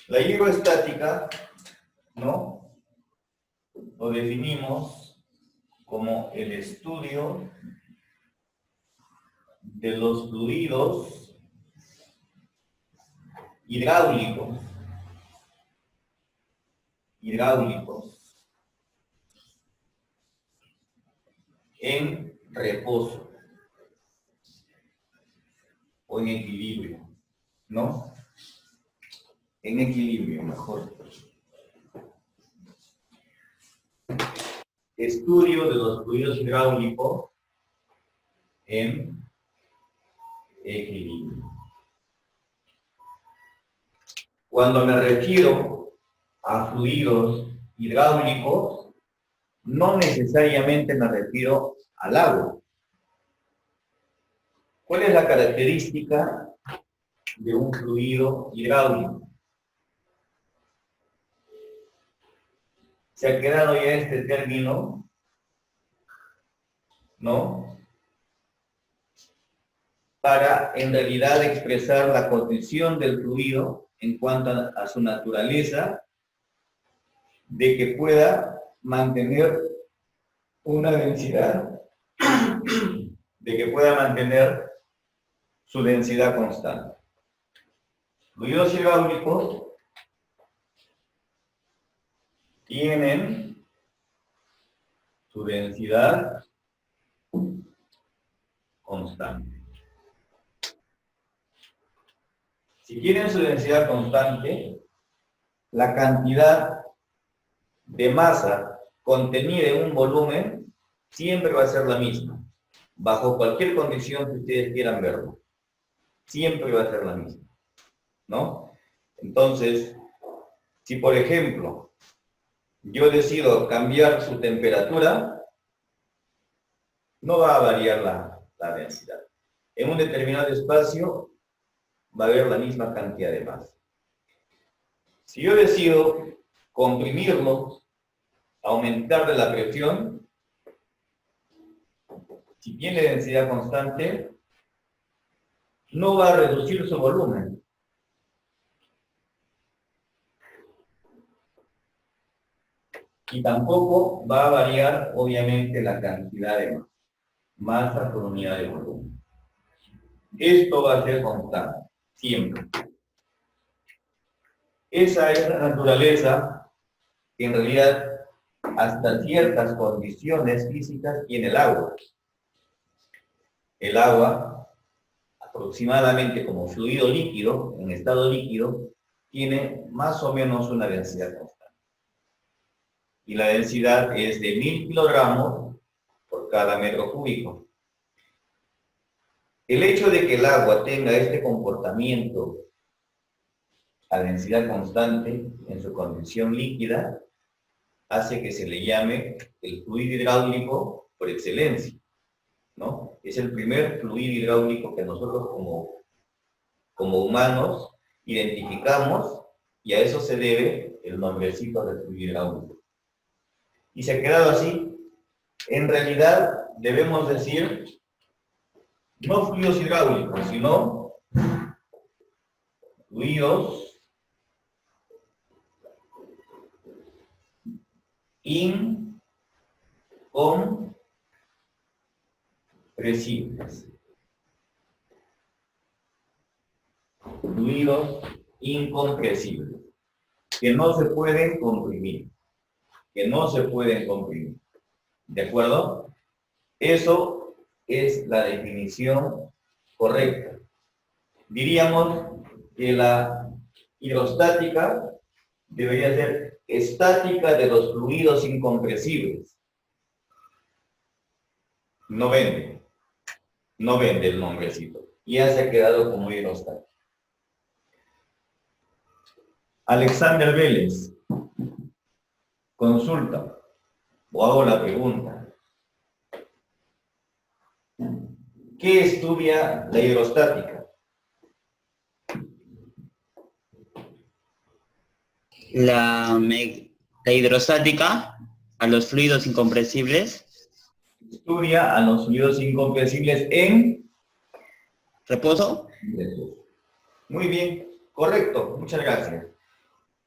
La hidroestática, ¿no? Lo definimos como el estudio de los fluidos hidráulicos en reposo o en equilibrio, ¿no? En equilibrio, mejor. Estudio de los fluidos hidráulicos en equilibrio. Cuando me refiero a fluidos hidráulicos, no necesariamente me refiero al agua. ¿Cuál es la característica de un fluido hidráulico? ¿Se ha quedado ya este término? ¿No? Para en realidad expresar la condición del fluido en cuanto a su naturaleza, de que pueda mantener una densidad, de que pueda mantener su densidad constante. Fluidos hidráulicos tienen su densidad constante. Si tienen su densidad constante, la cantidad de masa contenida en un volumen siempre va a ser la misma, bajo cualquier condición que ustedes quieran verlo. Siempre va a ser la misma, ¿no? Entonces, si por ejemplo, yo decido cambiar su temperatura, no va a variar la densidad. En un determinado espacio va a haber la misma cantidad de masa. Si yo decido comprimirlo, aumentarle la presión, si tiene densidad constante, no va a reducir su volumen. Y tampoco va a variar, obviamente, la cantidad de masa por unidad de volumen. Esto va a ser constante, siempre. Esa es la naturaleza que en realidad hasta ciertas condiciones físicas tiene el agua. El agua, aproximadamente como fluido líquido, en estado líquido, tiene más o menos una densidad constante. Y la densidad es de 1000 kilogramos por cada metro cúbico. El hecho de que el agua tenga este comportamiento a densidad constante en su condición líquida hace que se le llame el fluido hidráulico por excelencia, ¿no? Es el primer fluido hidráulico que nosotros como humanos identificamos, y a eso se debe el nombrecito de fluido hidráulico. Y se ha quedado así. En realidad debemos decir no fluidos hidráulicos, sino fluidos incompresibles. Fluidos incompresibles, que no se pueden comprimir, ¿de acuerdo? Eso es la definición correcta. Diríamos que la hidrostática debería ser estática de los fluidos incompresibles. No vende el nombrecito. Ya se ha quedado como hidrostática. Alexander Vélez, consulta, o hago la pregunta. ¿Qué estudia la hidrostática? La hidrostática a los fluidos incompresibles. Estudia a los fluidos incompresibles en ¿Reposo? Muy bien, correcto, muchas gracias.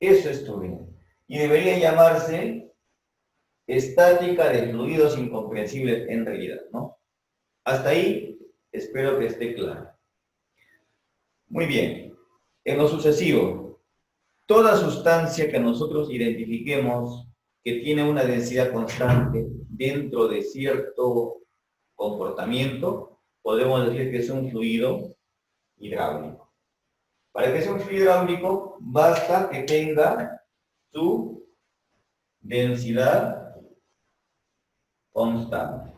Eso es turbina. Y debería llamarse estática de fluidos incomprensibles en realidad, ¿no? Hasta ahí espero que esté claro. Muy bien. En lo sucesivo, toda sustancia que nosotros identifiquemos que tiene una densidad constante dentro de cierto comportamiento, podemos decir que es un fluido hidráulico. Para que sea un fluido hidráulico, basta que tenga su densidad constante.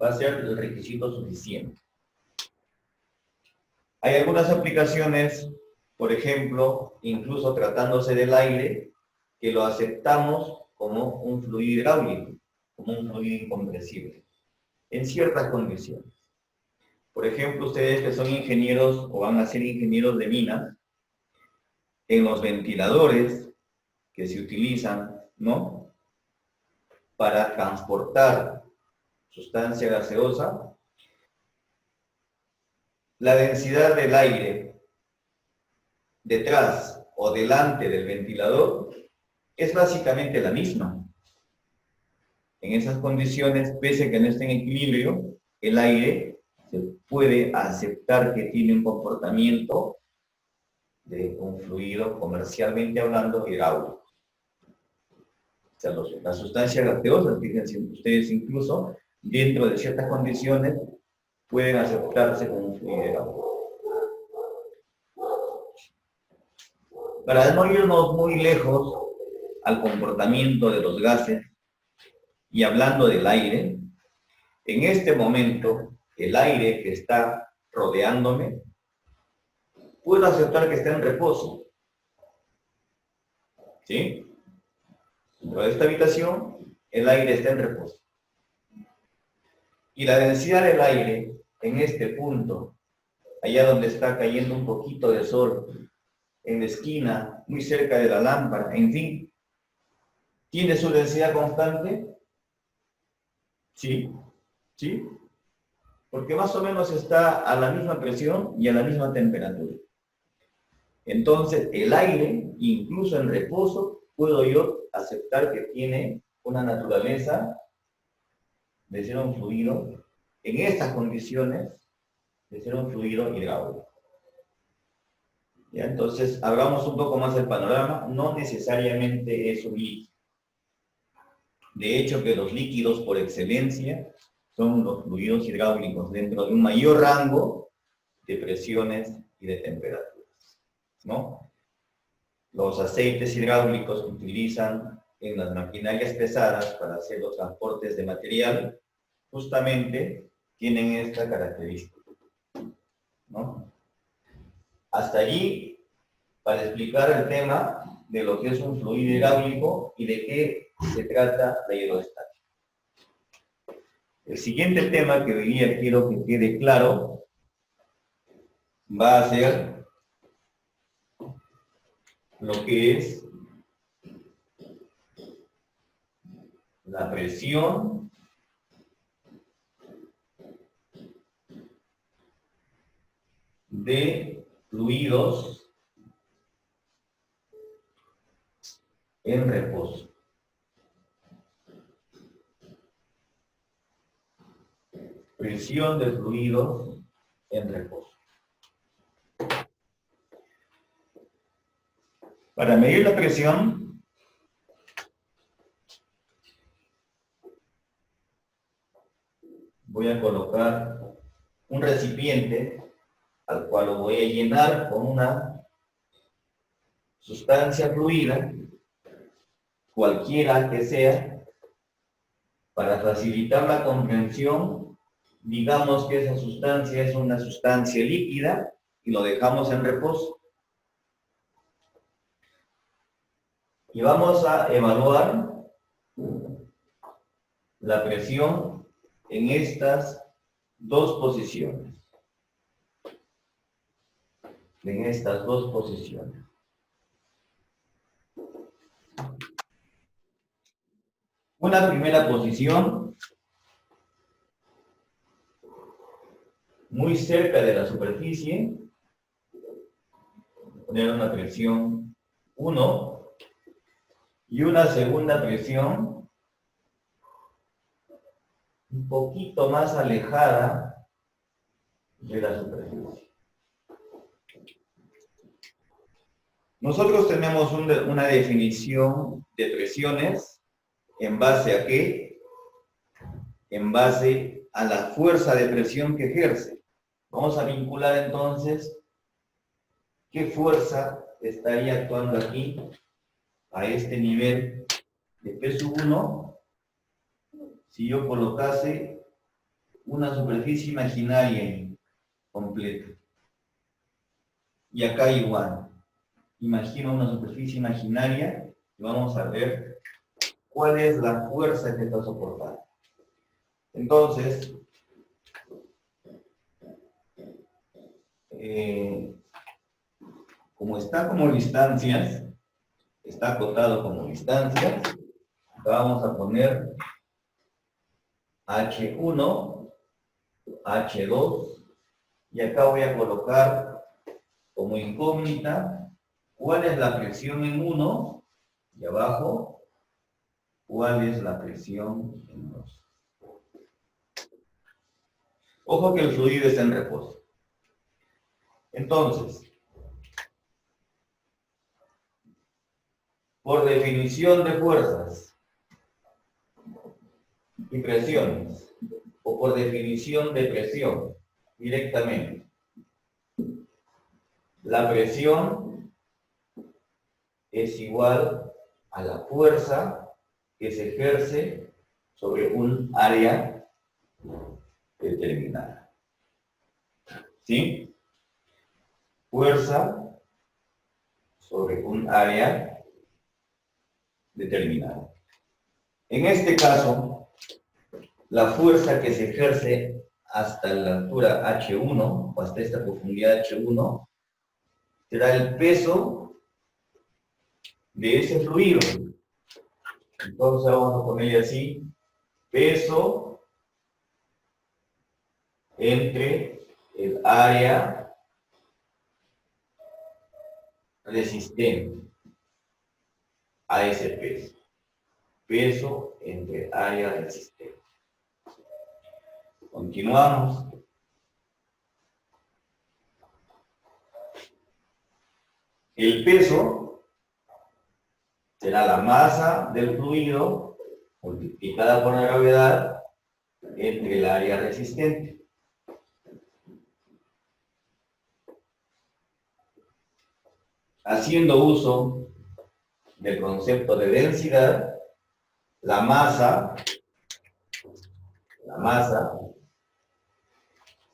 Va a ser el requisito suficiente. Hay algunas aplicaciones, por ejemplo, incluso tratándose del aire, que lo aceptamos como un fluido hidráulico, como un fluido incompresible, en ciertas condiciones. Por ejemplo, ustedes que son ingenieros o van a ser ingenieros de minas, en los ventiladores que se utilizan, ¿no?, para transportar sustancia gaseosa, la densidad del aire detrás o delante del ventilador es básicamente la misma. En esas condiciones, pese a que no esté en equilibrio, el aire se puede aceptar que tiene un comportamiento de un fluido, comercialmente hablando, hidráulico. O sea, las sustancias gaseosas, fíjense ustedes, incluso dentro de ciertas condiciones, pueden aceptarse como un fluido hidráulico. Para no irnos muy lejos al comportamiento de los gases, y hablando del aire, en este momento, el aire que está rodeándome, puedo aceptar que está en reposo. ¿Sí? Dentro de esta habitación, el aire está en reposo. Y la densidad del aire, en este punto, allá donde está cayendo un poquito de sol, en la esquina, muy cerca de la lámpara, en fin, ¿tiene su densidad constante? Sí, sí, porque más o menos está a la misma presión y a la misma temperatura. Entonces, el aire, incluso en reposo, puedo yo aceptar que tiene una naturaleza de ser un fluido, en estas condiciones, de ser un fluido hidráulico. ¿Ya? Entonces, abramos un poco más el panorama, no necesariamente es un líquido. De hecho, que los líquidos por excelencia son los fluidos hidráulicos dentro de un mayor rango de presiones y de temperaturas, ¿no? Los aceites hidráulicos que utilizan en las maquinarias pesadas para hacer los transportes de material, justamente tienen esta característica, ¿no? Hasta allí, para explicar el tema de lo que es un fluido hidráulico y de qué se trata la hidrostática. El siguiente tema que hoy día quiero que quede claro va a ser lo que es la presión de fluidos en reposo. Presión de fluidos en reposo. Para medir la presión, voy a colocar un recipiente al cual lo voy a llenar con una sustancia fluida, cualquiera que sea, para facilitar la comprensión. Digamos que esa sustancia es una sustancia líquida y lo dejamos en reposo. Y vamos a evaluar la presión en estas dos posiciones. En estas dos posiciones. Una primera posición muy cerca de la superficie, poner una presión 1 y una segunda presión un poquito más alejada de la superficie. Nosotros tenemos una definición de presiones en base a ¿qué? En base a la fuerza de presión que ejerce. Vamos a vincular entonces qué fuerza estaría actuando aquí a este nivel de P1 si yo colocase una superficie imaginaria completa. Y acá igual. Imagino una superficie imaginaria y vamos a ver cuál es la fuerza que está soportando. Entonces, como está como distancias, está acotado como distancias, vamos a poner H1, H2, y acá voy a colocar como incógnita cuál es la presión en 1 y abajo cuál es la presión en 2. Ojo que el fluido está en reposo. Entonces, por definición de fuerzas y presiones, o por definición de presión directamente, la presión es igual a la fuerza que se ejerce sobre un área determinada. ¿Sí? Fuerza sobre un área determinada. En este caso, la fuerza que se ejerce hasta la altura H1 o hasta esta profundidad H1 será el peso de ese fluido. Entonces vamos a ponerle así, peso entre el área resistente a ese peso. Peso entre área resistente. Continuamos. El peso será la masa del fluido multiplicada por la gravedad entre el área resistente. Haciendo uso del concepto de densidad, la masa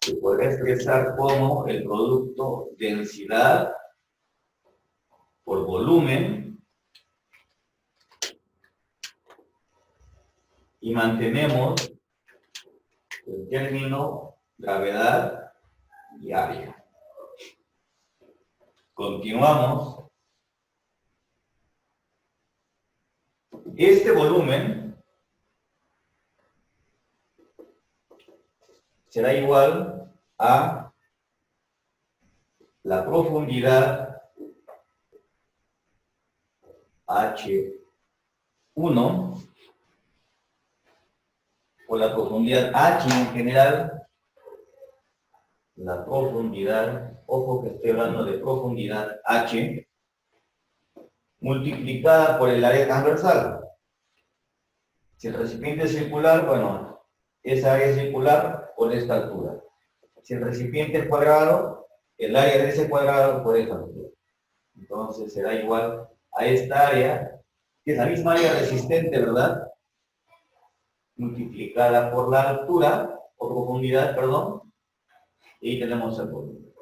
se puede expresar como el producto densidad por volumen y mantenemos el término gravedad y área. Continuamos. Este volumen será igual a la profundidad H1 o la profundidad H en general, la profundidad, ojo que estoy hablando de profundidad H, multiplicada por el área transversal. Si el recipiente es circular, bueno, esa área es circular por esta altura. Si el recipiente es cuadrado, el área de ese cuadrado por esta altura. Entonces será igual a esta área, que es la misma área resistente, ¿verdad? Multiplicada por la altura, o profundidad, perdón, y ahí tenemos el volumen.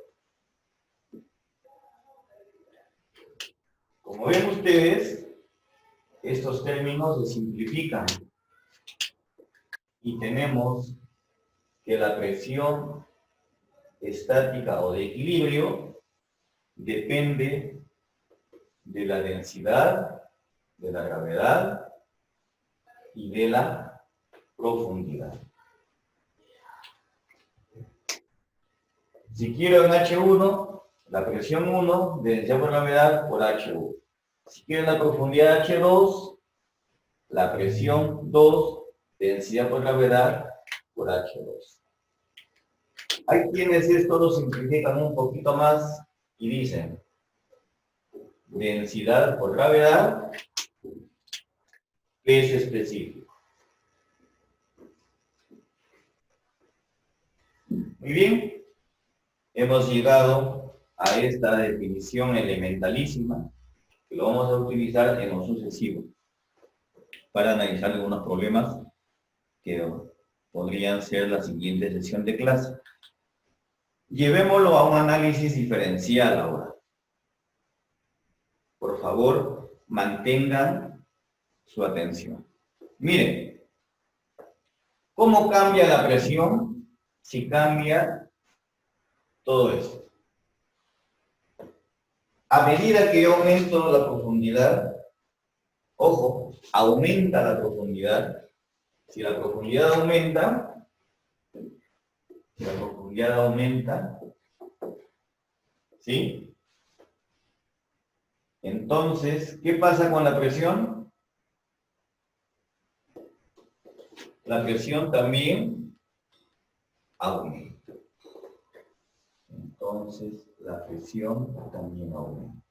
Como ven ustedes, estos términos se simplifican y tenemos que la presión estática o de equilibrio depende de la densidad, de la gravedad y de la profundidad. Si quiero en H1, la presión 1, densidad por gravedad por H1. Si quieren la profundidad H2, la presión 2, densidad por gravedad por H2. Hay quienes esto lo simplifican un poquito más y dicen densidad por gravedad, peso específico. Muy bien, hemos llegado a esta definición elementalísima que lo vamos a utilizar en lo sucesivo para analizar algunos problemas que podrían ser la siguiente sesión de clase. Llevémoslo a un análisis diferencial ahora. Por favor, mantengan su atención. Miren, ¿cómo cambia la presión si cambia todo esto? A medida que yo aumento la profundidad, ojo, aumenta la profundidad. Si la profundidad aumenta, ¿sí? Entonces, ¿qué pasa con la presión? La presión también aumenta. Entonces, la presión también aumenta.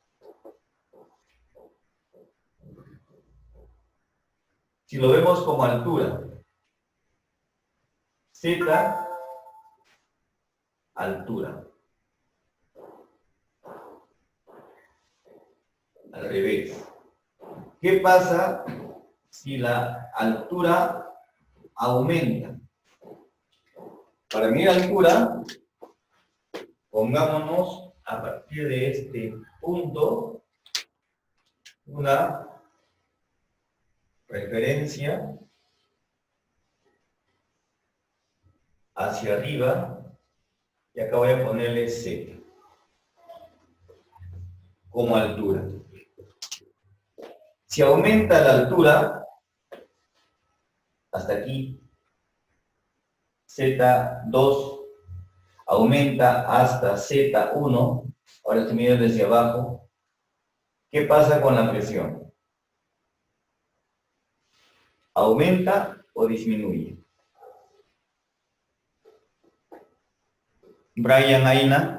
Si lo vemos como altura, Z, altura. Al revés. ¿Qué pasa si la altura aumenta? Para medir altura, pongámonos a partir de este punto una referencia hacia arriba y acá voy a ponerle Z como altura. Si aumenta la altura, hasta aquí, Z2 aumenta hasta Z1, ahora estoy midiendo desde abajo, ¿qué pasa con la presión? ¿Aumenta o disminuye? Brian, Aina.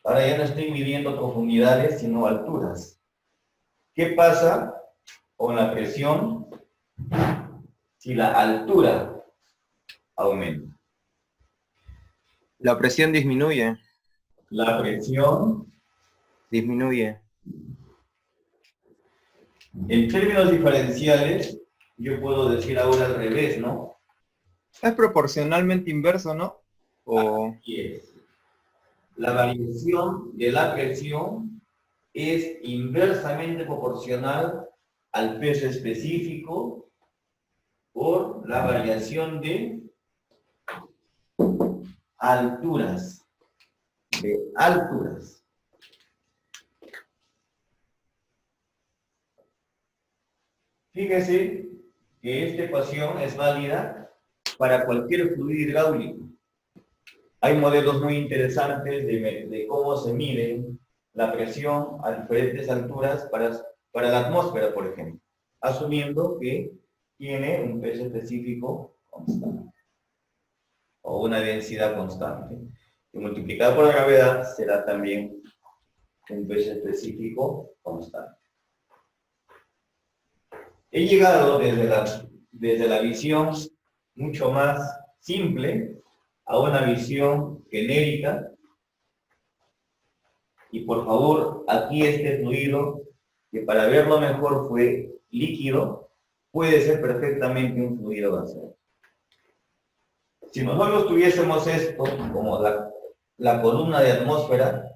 Ahora ya no estoy midiendo profundidades, sino alturas. ¿Qué pasa con la presión si la altura aumenta? La presión disminuye. La presión Disminuye. en términos diferenciales, yo puedo decir ahora al revés, ¿no? Es proporcionalmente inverso, ¿no? O... Así es. La variación de la presión es inversamente proporcional al peso específico por la variación de alturas. Fíjese que esta ecuación es válida para cualquier fluido hidráulico. Hay modelos muy interesantes de cómo se mide la presión a diferentes alturas para la atmósfera, por ejemplo, asumiendo que tiene un peso específico constante o una densidad constante. Y multiplicada por la gravedad será también un peso específico constante. He llegado desde la visión mucho más simple a una visión genérica. Y por favor, aquí este fluido, que para verlo mejor fue líquido, puede ser perfectamente un fluido gaseoso. Si nosotros tuviésemos esto como la columna de atmósfera,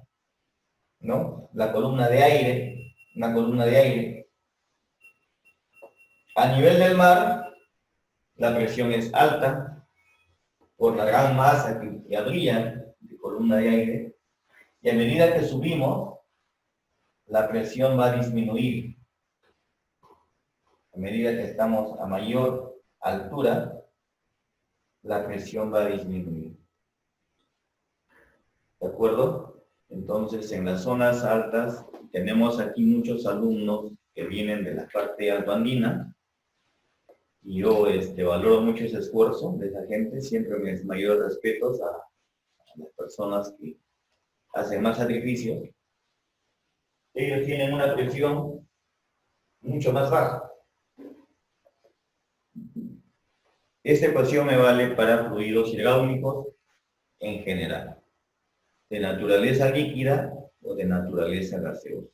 ¿no? La columna de aire, una columna de aire. A nivel del mar, la presión es alta por la gran masa que habría de columna de aire. Y a medida que subimos, la presión va a disminuir. A medida que estamos a mayor altura, la presión va a disminuir. ¿De acuerdo? Entonces, en las zonas altas, tenemos aquí muchos alumnos que vienen de la parte altoandina, y yo valoro mucho ese esfuerzo de esa gente, siempre mis mayores respetos a las personas que hacen más sacrificios. Ellos tienen una presión mucho más baja. Esta ecuación me vale para fluidos hidráulicos en general, de naturaleza líquida o de naturaleza gaseosa.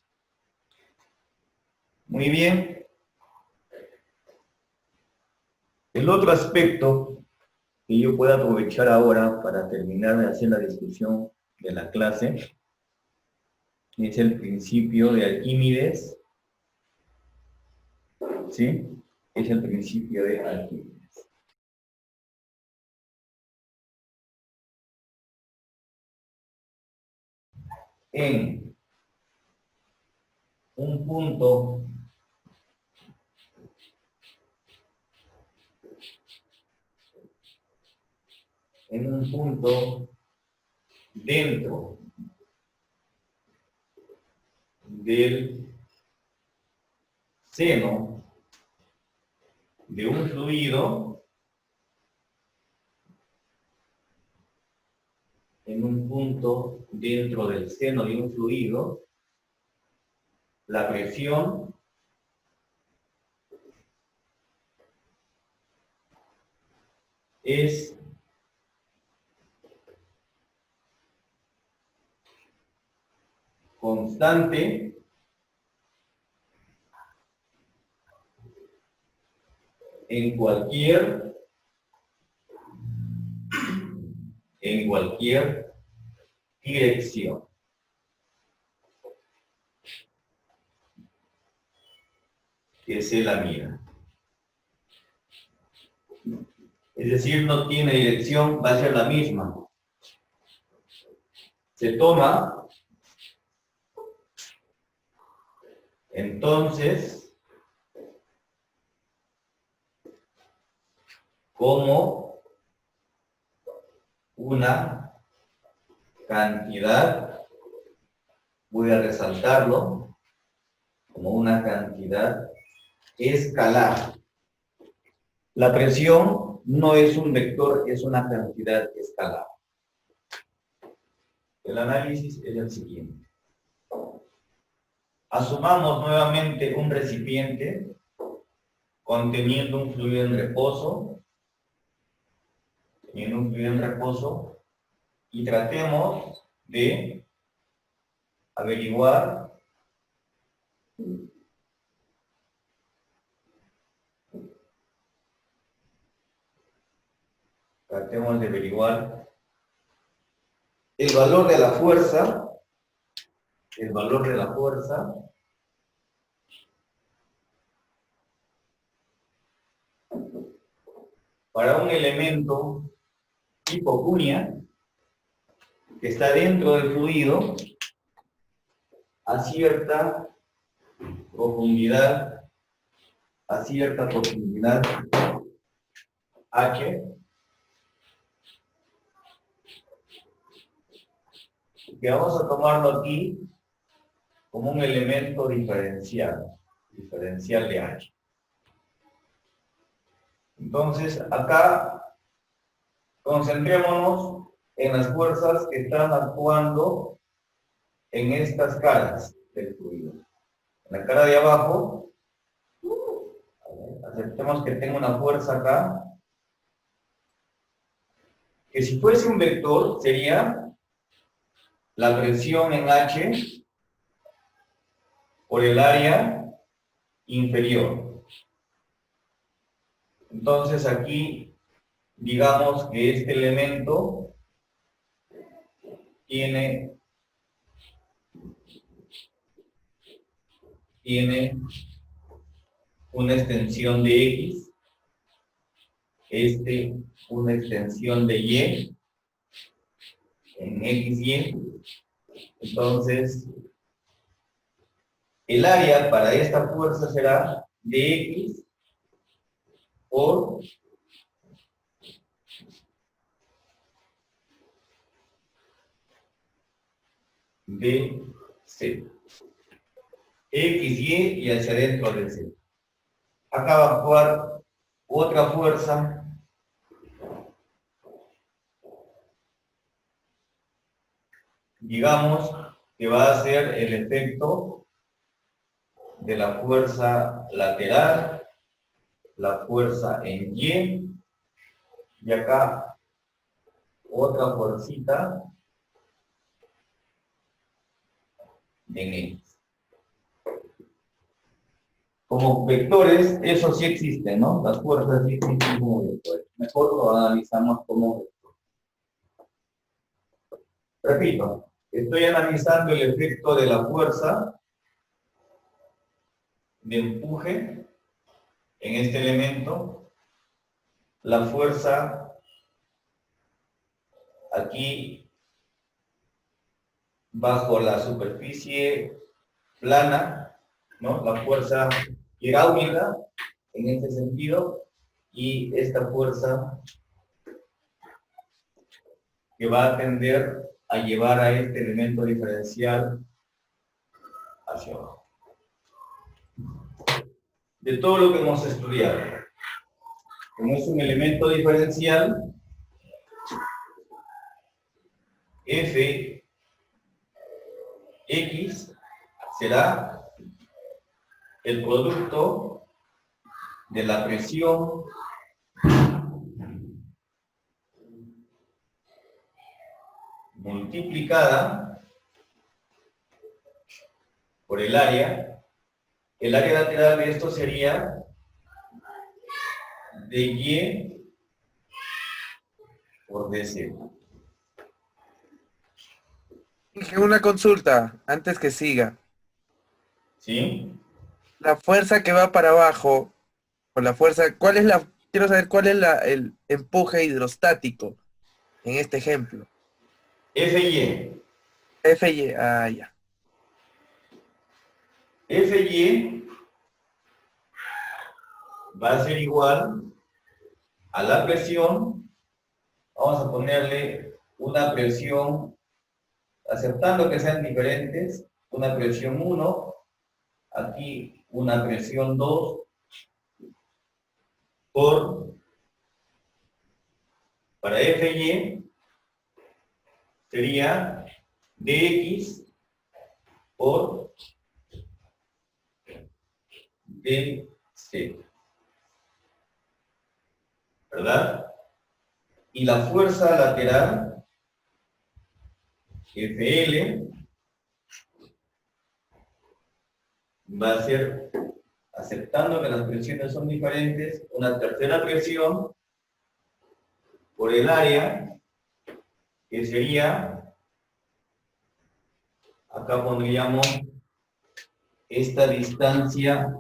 Muy bien. El otro aspecto que yo puedo aprovechar ahora para terminar de hacer la discusión de la clase es el principio de Arquímedes. ¿Sí? Es el principio de Arquímedes. En un punto dentro del seno de un fluido, en un punto dentro del seno de un fluido, la presión es constante en cualquier dirección. Que se la mira. Es decir, no tiene dirección, va a ser la misma. Se toma, entonces, como una cantidad, voy a resaltarlo, como una cantidad escalar. La presión no es un vector, es una cantidad escalar. El análisis es el siguiente. Asumamos nuevamente un recipiente conteniendo un fluido en reposo, y tratemos de averiguar el valor de la fuerza, para un elemento tipo cuña que está dentro del fluido a cierta profundidad H, que vamos a tomarlo aquí como un elemento diferencial de H. Entonces, acá concentrémonos en las fuerzas que están actuando en estas caras del fluido. En la cara de abajo, aceptemos que tengo una fuerza acá, que si fuese un vector sería la presión en H por el área inferior. Entonces aquí, digamos que este elemento tiene una extensión de X, una extensión de Y, en XY. Entonces, el área para esta fuerza será de X por de Z. X, Y hacia adentro de Z. Acá va a actuar otra fuerza digamos que va a ser el efecto de la fuerza lateral, la fuerza en y acá otra fuercita en X. Como vectores, eso sí existe, ¿no? Las fuerzas sí existen como vectores. Mejor lo analizamos como vectores. Repito, estoy analizando el efecto de la fuerza de empuje en este elemento. La fuerza aquí bajo la superficie plana, ¿no? La fuerza hidráulica en este sentido y esta fuerza que va a tender a llevar a este elemento diferencial hacia abajo. De todo lo que hemos estudiado, como es un elemento diferencial, Fx será el producto de la presión multiplicada por el área. El área lateral de esto sería de Y por dz. Una consulta, antes que siga. ¿Sí? La fuerza que va para abajo, o la fuerza, quiero saber cuál es el empuje hidrostático en este ejemplo. Fy. Fy, ya. Fy va a ser igual a la presión. Vamos a ponerle una presión, aceptando que sean diferentes, una presión 1, aquí una presión 2, para Fy sería dx por dz, ¿verdad? Y la fuerza lateral, Fl, va a ser, aceptando que las presiones son diferentes, una tercera presión por el área, que sería, acá pondríamos esta distancia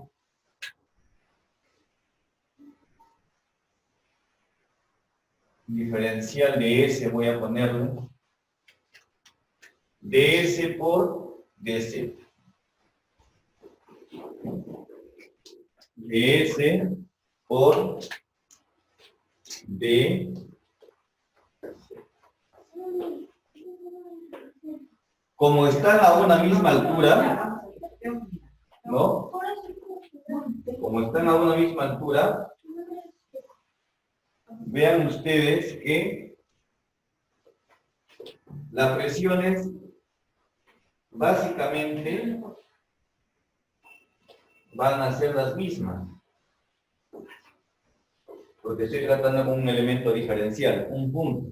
diferencial de S, voy a ponerle, ds por dz. ds por d. Como están a una misma altura, ¿no? Como están a una misma altura, vean ustedes que las presiones básicamente van a ser las mismas, porque estoy tratando con un elemento diferencial, un punto.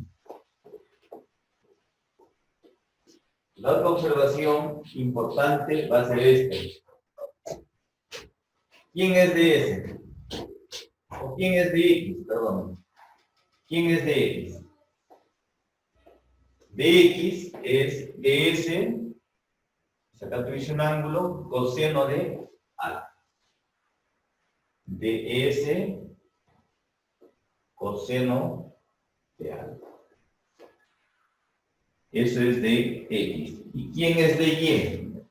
La otra observación importante va a ser esta. ¿Quién es de S? ¿O quién es de X? Perdón. ¿Quién es de X? De X es de S, acá tuviste un ángulo, coseno de alfa. De S, coseno de alfa. Eso es de X. ¿Y quién es de Y?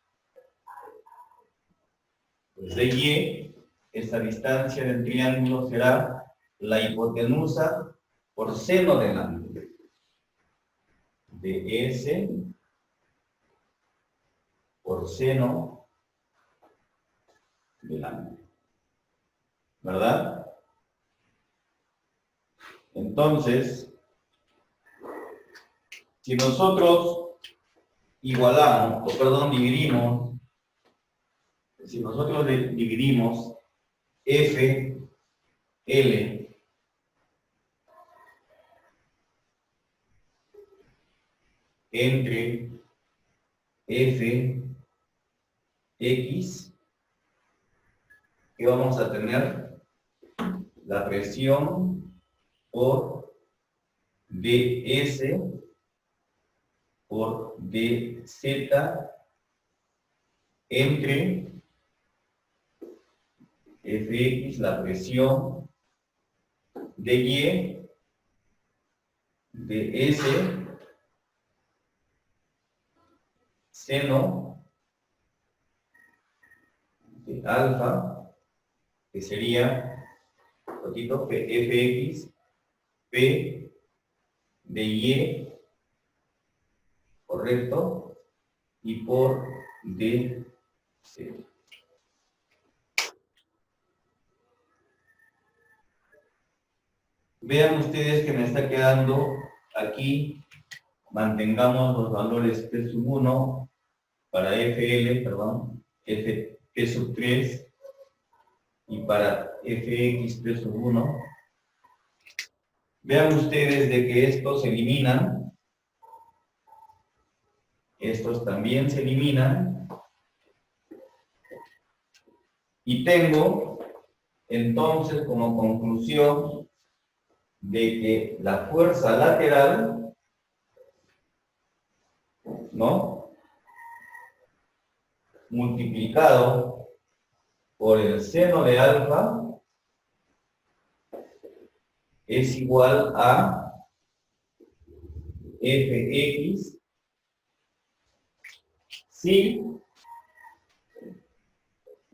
Pues de Y, esta distancia del triángulo será la hipotenusa por seno del ángulo. De S por seno del ángulo. ¿Verdad? Entonces, si nosotros igualamos, o perdón, dividimos, si nosotros dividimos F, L, entre F, X, ¿qué vamos a tener? La presión por ds por dz entre Fx, la presión dy, ds, seno de alfa, que sería, ratito, Fx, P de y, correcto, y por dz. Vean ustedes que me está quedando aquí, mantengamos los valores P sub 1 para FL, perdón, P sub 3 y para Fx P sub 1. Vean ustedes de que estos se eliminan, estos también se eliminan, y tengo entonces como conclusión de que la fuerza lateral, ¿no?, multiplicado por el seno de alfa es igual a Fx si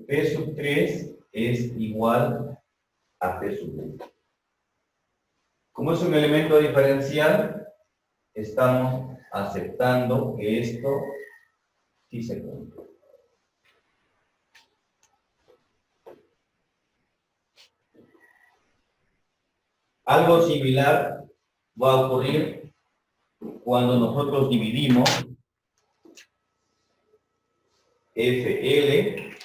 P sub 3 es igual a P sub 1. Como es un elemento diferencial, estamos aceptando que esto sí se cumple. Algo similar va a ocurrir cuando nosotros dividimos FL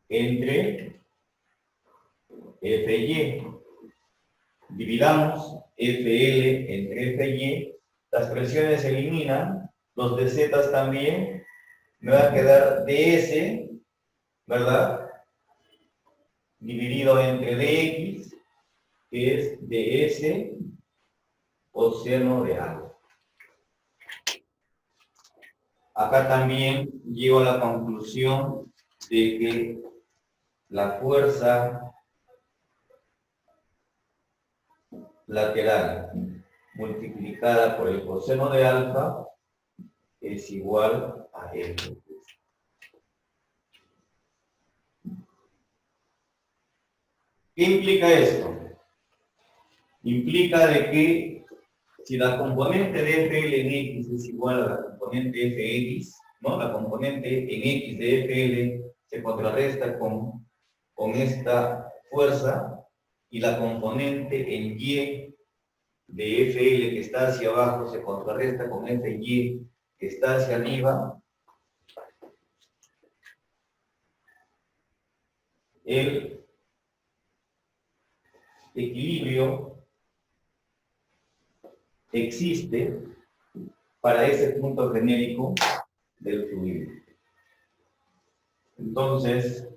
entre FY. Dividamos FL entre FY, las presiones se eliminan, los dz también, me va a quedar ds, ¿verdad?, dividido entre dx, que es ds o seno de alfa. Acá también llego a la conclusión de que la fuerza lateral multiplicada por el coseno de alfa es igual a F. ¿Qué implica esto? Implica de que si la componente de FL en X es igual a la componente Fx, ¿no?, la componente en X de FL se contrarresta con esta fuerza, y la componente en Y de FL que está hacia abajo se contrarresta con FY que está hacia arriba, el equilibrio existe para ese punto genérico del fluido. Entonces,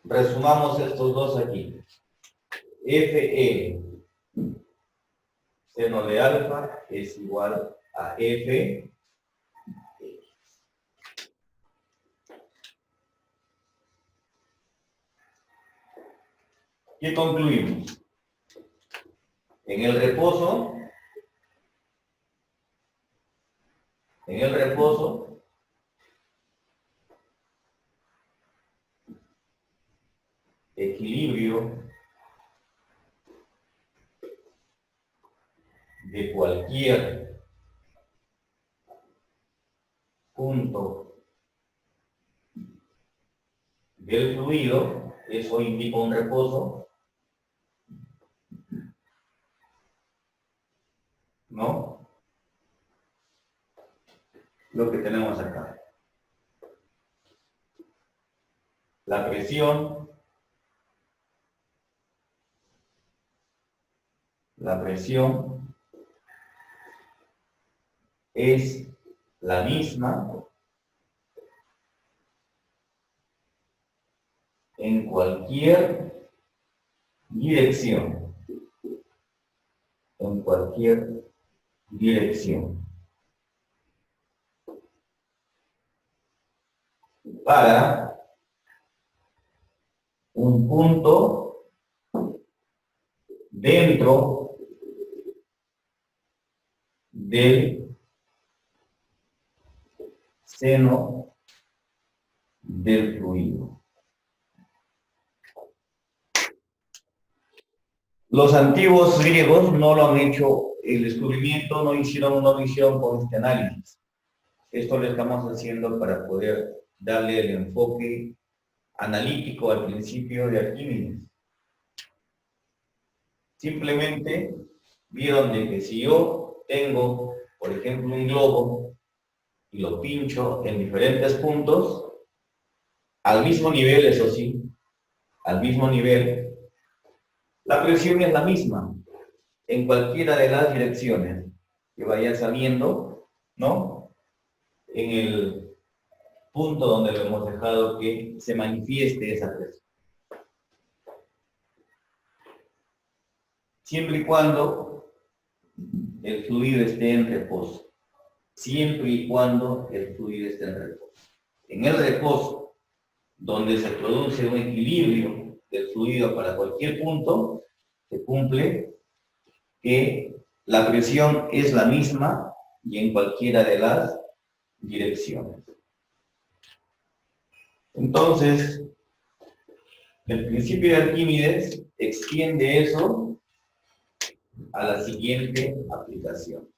resumamos estos dos aquí. Fe, seno de alfa, es igual a F. ¿Qué concluimos? En el reposo, equilibrio de cualquier punto fluido, eso indica un reposo, ¿no? Lo que tenemos acá. La presión es la misma en cualquier dirección. En cualquier dirección. Para un punto dentro del seno del fluido. Los antiguos griegos no lo han hecho, el descubrimiento no lo hicieron con este análisis. Esto lo estamos haciendo para poder darle el enfoque analítico al principio de Arquímedes. Simplemente vieron de que si yo tengo, por ejemplo, un globo y lo pincho en diferentes puntos, al mismo nivel, eso sí, al mismo nivel, la presión es la misma en cualquiera de las direcciones que vaya saliendo, ¿no? En el punto donde lo hemos dejado que se manifieste esa presión. Siempre y cuando el fluido esté en reposo. Siempre y cuando el fluido esté en reposo. En el reposo, donde se produce un equilibrio del fluido para cualquier punto, se cumple que la presión es la misma y en cualquiera de las direcciones. Entonces, el principio de Arquímedes extiende eso a la siguiente aplicación.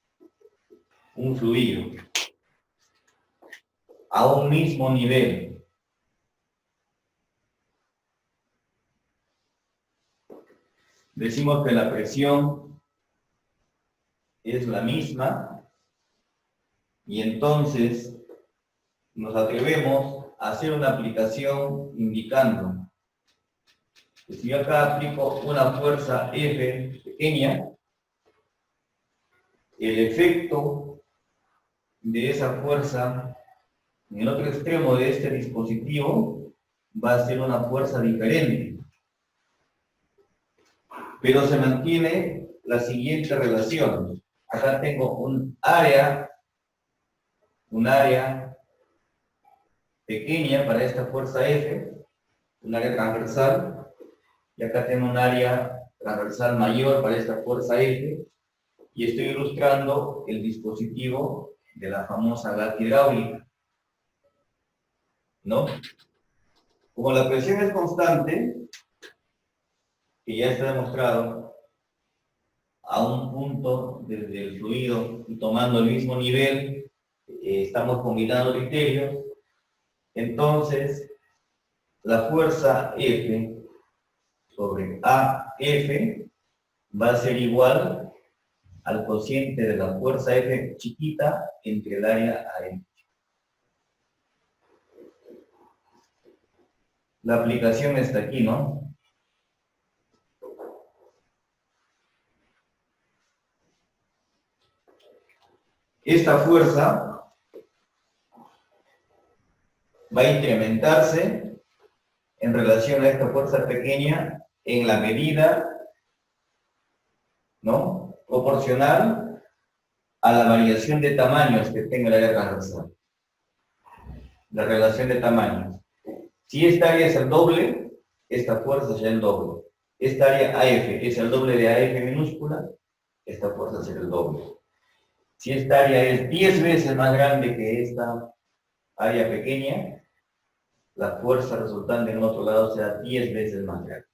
Un fluido a un mismo nivel decimos que la presión es la misma y entonces nos atrevemos a hacer una aplicación indicando que si yo acá aplico una fuerza F pequeña, el efecto de esa fuerza en el otro extremo de este dispositivo va a ser una fuerza diferente. Pero se mantiene la siguiente relación. Acá tengo un área pequeña para esta fuerza F, un área transversal, y acá tengo un área transversal mayor para esta fuerza F, y estoy ilustrando el dispositivo de la famosa gata hidráulica, ¿no? Como la presión es constante, que ya está demostrado, a un punto desde el fluido y tomando el mismo nivel, estamos combinando criterios, entonces la fuerza F sobre AF va a ser igual al cociente de la fuerza F chiquita entre el área AM. La aplicación está aquí, ¿no? Esta fuerza va a incrementarse en relación a esta fuerza pequeña en la medida, ¿no?, proporcional a la variación de tamaños que tenga el área transversal. La relación de tamaños. Si esta área es el doble, esta fuerza será el doble. Esta área AF es el doble de AF minúscula, esta fuerza será el doble. Si esta área es 10 veces más grande que esta área pequeña, la fuerza resultante en el otro lado será 10 veces más grande.